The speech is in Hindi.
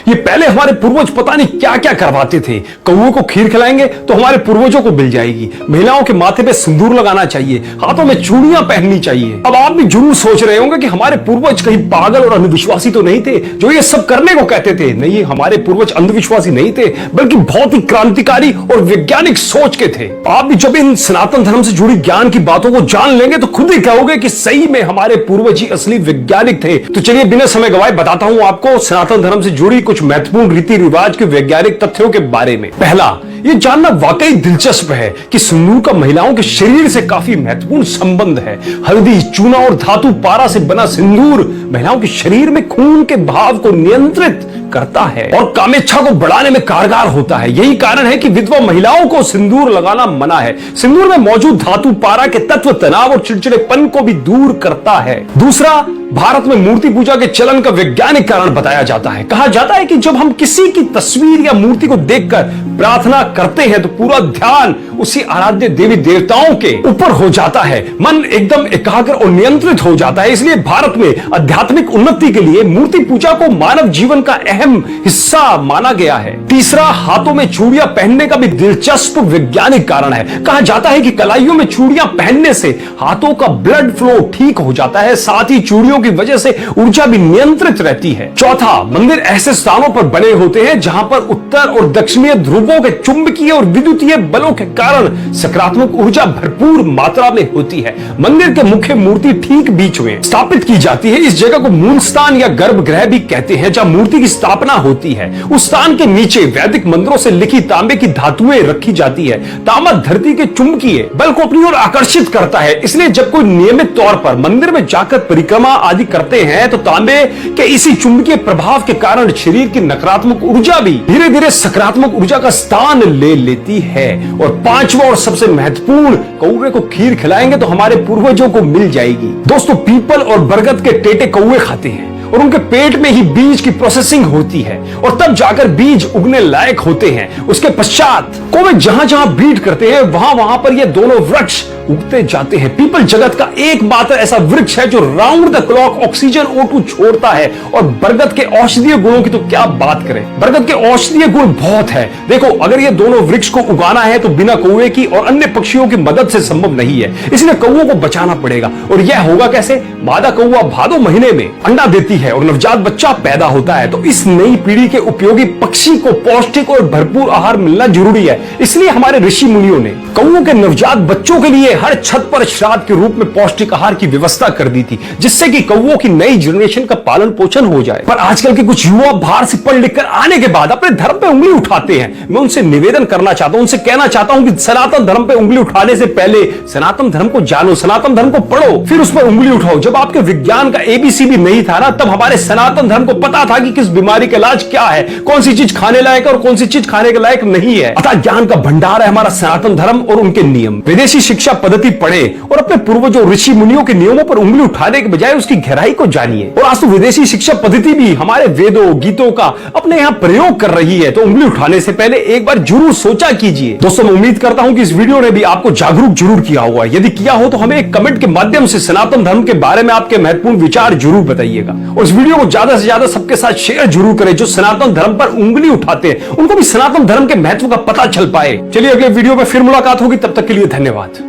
ये पहले हमारे पूर्वज पता नहीं क्या क्या करवाते थे। कौओं को खीर खिलाएंगे तो हमारे पूर्वजों को मिल जाएगी। महिलाओं के माथे पे सिंदूर लगाना चाहिए, हाथों में चूड़ियां पहननी चाहिए। अब आप भी जरूर सोच रहे होंगे कि हमारे पूर्वज कहीं पागल और अंधविश्वासी तो नहीं थे जो ये सब करने को कहते थे। नहीं, हमारे पूर्वज अंधविश्वासी नहीं थे, बल्कि बहुत ही क्रांतिकारी और वैज्ञानिक सोच के थे। आप भी जब इन सनातन धर्म से जुड़ी ज्ञान की बातों को जान लेंगे तो खुद ही कहोगे कि सही में हमारे पूर्वज ही असली वैज्ञानिक थे। तो चलिए बिना समय गवाए बताता हूं आपको सनातन धर्म से जुड़ी कुछ महत्वपूर्ण रीति रिवाज के वैज्ञानिक तथ्यों के बारे में। पहला, ये जानना वाकई दिलचस्प है कि सिंदूर का महिलाओं के शरीर से काफी महत्वपूर्ण संबंध है। हल्दी, चूना और धातु पारा से बना सिंदूर महिलाओं के शरीर में खून के बहाव को नियंत्रित करता है और कामेच्छा को बढ़ाने में कारगर होता है। यही कारण है कि विधवा महिलाओं को सिंदूर लगाना मना है। सिंदूर में मौजूद धातु पारा के तत्व तनाव और चिड़चिड़ेपन को भी दूर करता है। दूसरा, भारत में मूर्ति पूजा के चलन का वैज्ञानिक कारण बताया जाता है। कहा जाता है कि जब हम किसी की तस्वीर या मूर्ति को देखकर प्रार्थना करते हैं तो पूरा ध्यान उसी आराध्य देवी देवताओं के ऊपर हो जाता है। मन एकदम एकाग्र और नियंत्रित हो जाता है। इसलिए भारत में आध्यात्मिक उन्नति के लिए मूर्ति पूजा को मानव जीवन का अहम हिस्सा माना गया है। तीसरा, हाथों में चूड़ियां पहनने का भी दिलचस्प वैज्ञानिक कारण है। कहा जाता है कि कलाइयों में चूड़ियां पहनने से हाथों का ब्लड फ्लो ठीक हो जाता है, साथ ही चूड़ियों की वजह से ऊर्जा भी नियंत्रित रहती है। चौथा, मंदिर ऐसे स्थानों पर बने होते हैं जहां पर उत्तर और दक्षिणीय ध्रुवों के चुंबकीय और विद्युतीय बलों के कारण सकारात्मक ऊर्जा भरपूर मात्रा में होती है। मंदिर के मुख्य मूर्ति ठीक बीच में स्थापित की जाती है। इस जगह को मूल स्थान या गर्भगृह भी कहते हैं जहां मूर्ति की स्थापना होती है। उस स्थान के नीचे वैदिक मंत्रों से लिखी तांबे की धातुएं रखी जाती है। तांबा धरती के चुंबकीय बल को अपनी ओर आकर्षित करता है। इसलिए जब कोई नियमित तौर पर मंदिर में जाकर परिक्रमा आदि करते हैं तो तांबे के इसी चुंबकीय प्रभाव के कारण शरीर की नकारात्मक ऊर्जा भी धीरे धीरे सकारात्मक ऊर्जा का स्थान ले लेती है। और पांचवा और सबसे महत्वपूर्ण, कौवे को खीर खिलाएंगे तो हमारे पूर्वजों को मिल जाएगी। दोस्तों, पीपल और बरगद के टेटे कौवे खाते हैं और उनके पेट में ही बीज की प्रोसेसिंग होती है और तब जाकर बीज उगने लायक होते हैं। उसके पश्चात कौवे जहां जहां ब्रीड करते हैं वहां वहां पर ये दोनों वृक्ष उगते जाते हैं। पीपल जगत का एकमात्र ऐसा वृक्ष है जो round the clock oxygen O2 छोड़ता है। और बरगद के औषधीय गुणों की तो क्या बात करें, बरगद के औषधीय गुण बहुत है। देखो, अगर ये दोनों वृक्ष को उगाना है तो बिना कौवे की और अन्य पक्षियों की मदद से संभव नहीं है। इसलिए कौवों को बचाना पड़ेगा। और यह होगा कैसे? मादा कौवा भादो महीने में अंडा देती है और नवजात बच्चा पैदा होता है। तो इस नई पीढ़ी के उपयोगी पक्षी को पौष्टिक और भरपूर आहार मिलना जरूरी है। इसलिए हमारे ऋषि मुनियों ने कौवों के नवजात बच्चों के लिए हर छत पर श्राद्ध के रूप में पौष्टिक आहार की व्यवस्था कर दी थी, जिससे कि कौवों की नई जनरेशन का पालन पोषण हो जाए। पर आजकल के कुछ युवा बाहर से पढ़ लिख कर आने के बाद अपने धर्म पे उंगली उठाते हैं। मैं उनसे निवेदन करना चाहता हूं, उनसे कहना चाहता हूं कि सनातन धर्म पे उंगली उठाने से पहले सनातन धर्म को जानो, सनातन धर्म को पढ़ो, फिर उस पर उंगली उठाओ। जब आपके विज्ञान का ABC भी नहीं था ना, तब हमारे सनातन धर्म को पता था कि किस बीमारी का इलाज क्या है, कौन सी चीज खाने लायक और कौन सी चीज खाने के लायक नहीं है। अतः ज्ञान का भंडार है हमारा सनातन धर्म और उनके नियम। विदेशी शिक्षा पद्धति पढ़े और अपने पूर्वजों ऋषि मुनियों के नियमों पर उंगली उठाने के बजाय उसकी गहराई को जानिए। और आज तो विदेशी शिक्षा पद्धति भी हमारे वेदों गीतों का अपने यहां प्रयोग कर रही है। तो उंगली उठाने से पहले एक बार जरूर सोचा कीजिए। दोस्तों, मैं उम्मीद करता हूं कि इस वीडियो ने भी आपको जागरूक जरूर किया होगा। यदि किया हो तो हमें एक कमेंट के माध्यम से सनातन धर्म के बारे में आपके महत्वपूर्ण विचार जरूर बताइएगा। और इस वीडियो को ज्यादा से ज्यादा सबके साथ शेयर जरूर करें जो सनातन धर्म पर उंगली उठाते हैं, उनको भी सनातन धर्म के महत्व का पता चल पाए। चलिए अगले वीडियो में फिर मुलाकात होगी, तब तक के लिए धन्यवाद।